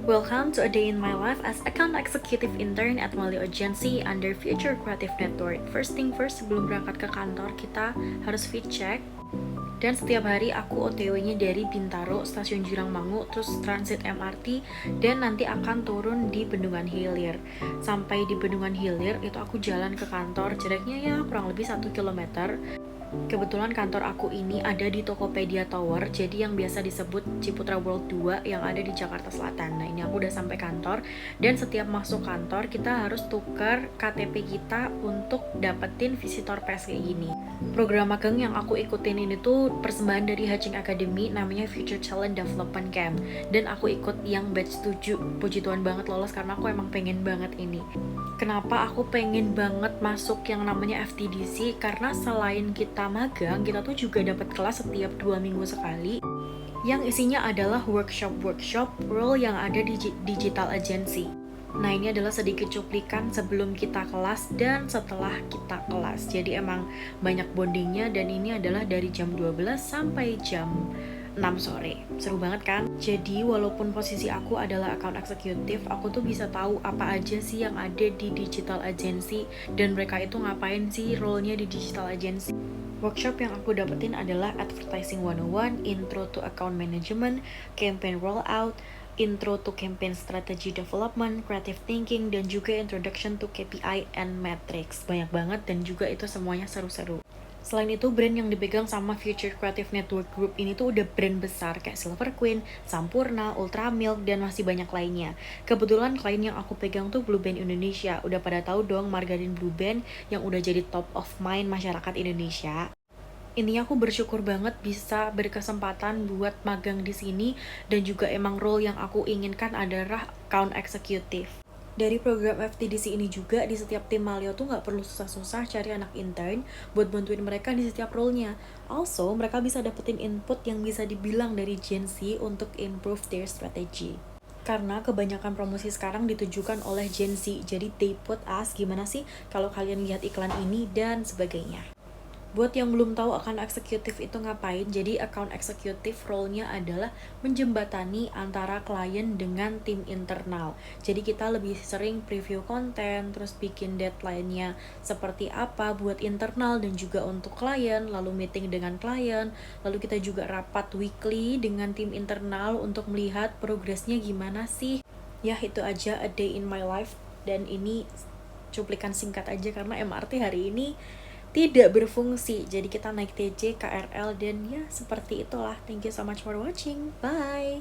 Welcome to a day in my life as account executive intern at Malio Agency under Future Creative Network. First thing first, sebelum berangkat ke kantor, kita harus fit check. Dan setiap hari aku OTW-nya dari Bintaro, stasiun Jurangmangu, terus transit MRT, dan nanti akan turun di Bendungan Hilir. Sampai di Bendungan Hilir, itu aku jalan ke kantor, jaraknya ya kurang lebih 1 kilometer. Kebetulan kantor aku ini ada di Tokopedia Tower, jadi yang biasa disebut Ciputra World 2 yang ada di Jakarta Selatan. Nah, ini aku udah sampai kantor, dan setiap masuk kantor kita harus tukar KTP kita untuk dapetin visitor pass kayak gini. Program magang yang aku ikutin ini tuh persembahan dari Hatching Academy, namanya Future Talent Development Camp, dan aku ikut yang batch 7. Puji Tuhan banget lolos karena aku emang pengen banget ini. Kenapa aku pengen banget masuk yang namanya FTDC? Karena selain kita magang, kita tuh juga dapat kelas setiap 2 minggu sekali yang isinya adalah workshop role yang ada di digital agency. Nah, ini adalah sedikit cuplikan sebelum kita kelas dan setelah kita kelas. Jadi emang banyak bondingnya, dan ini adalah dari jam 12 sampai jam 6 sore. Seru banget kan? Jadi walaupun posisi aku adalah account executive, aku tuh bisa tahu apa aja sih yang ada di digital agency dan mereka itu ngapain sih role-nya di digital agency. Workshop yang aku dapetin adalah Advertising 101, Intro to Account Management, Campaign Rollout, Intro to Campaign Strategy Development, Creative Thinking, dan juga Introduction to KPI and Metrics. Banyak banget dan juga itu semuanya seru-seru. Selain itu, brand yang dipegang sama Future Creative Network Group ini tuh udah brand besar kayak Silver Queen, Sampurna, Ultra Milk, dan masih banyak lainnya. Kebetulan klien yang aku pegang tuh Blue Band Indonesia. Udah pada tahu dong margarin Blue Band yang udah jadi top of mind masyarakat Indonesia. Ini aku bersyukur banget bisa berkesempatan buat magang di sini, dan juga emang role yang aku inginkan adalah account executive. Dari program FTDC ini juga, di setiap tim Malio tuh nggak perlu susah-susah cari anak intern buat bantuin mereka di setiap role-nya. Also, mereka bisa dapetin input yang bisa dibilang dari Gen Z untuk improve their strategy. Karena kebanyakan promosi sekarang ditujukan oleh Gen Z, jadi they put us gimana sih kalau kalian lihat iklan ini dan sebagainya. Buat yang belum tahu account executive itu ngapain, jadi account executive role-nya adalah menjembatani antara klien dengan tim internal. Jadi kita lebih sering preview konten, terus bikin deadline-nya seperti apa buat internal dan juga untuk klien, lalu meeting dengan klien, lalu kita juga rapat weekly dengan tim internal untuk melihat progresnya gimana sih. Ya, itu aja a day in my life, dan ini cuplikan singkat aja karena MRT hari ini tidak berfungsi, jadi kita naik TJ, KRL, dan ya seperti itulah. Thank you so much for watching, bye.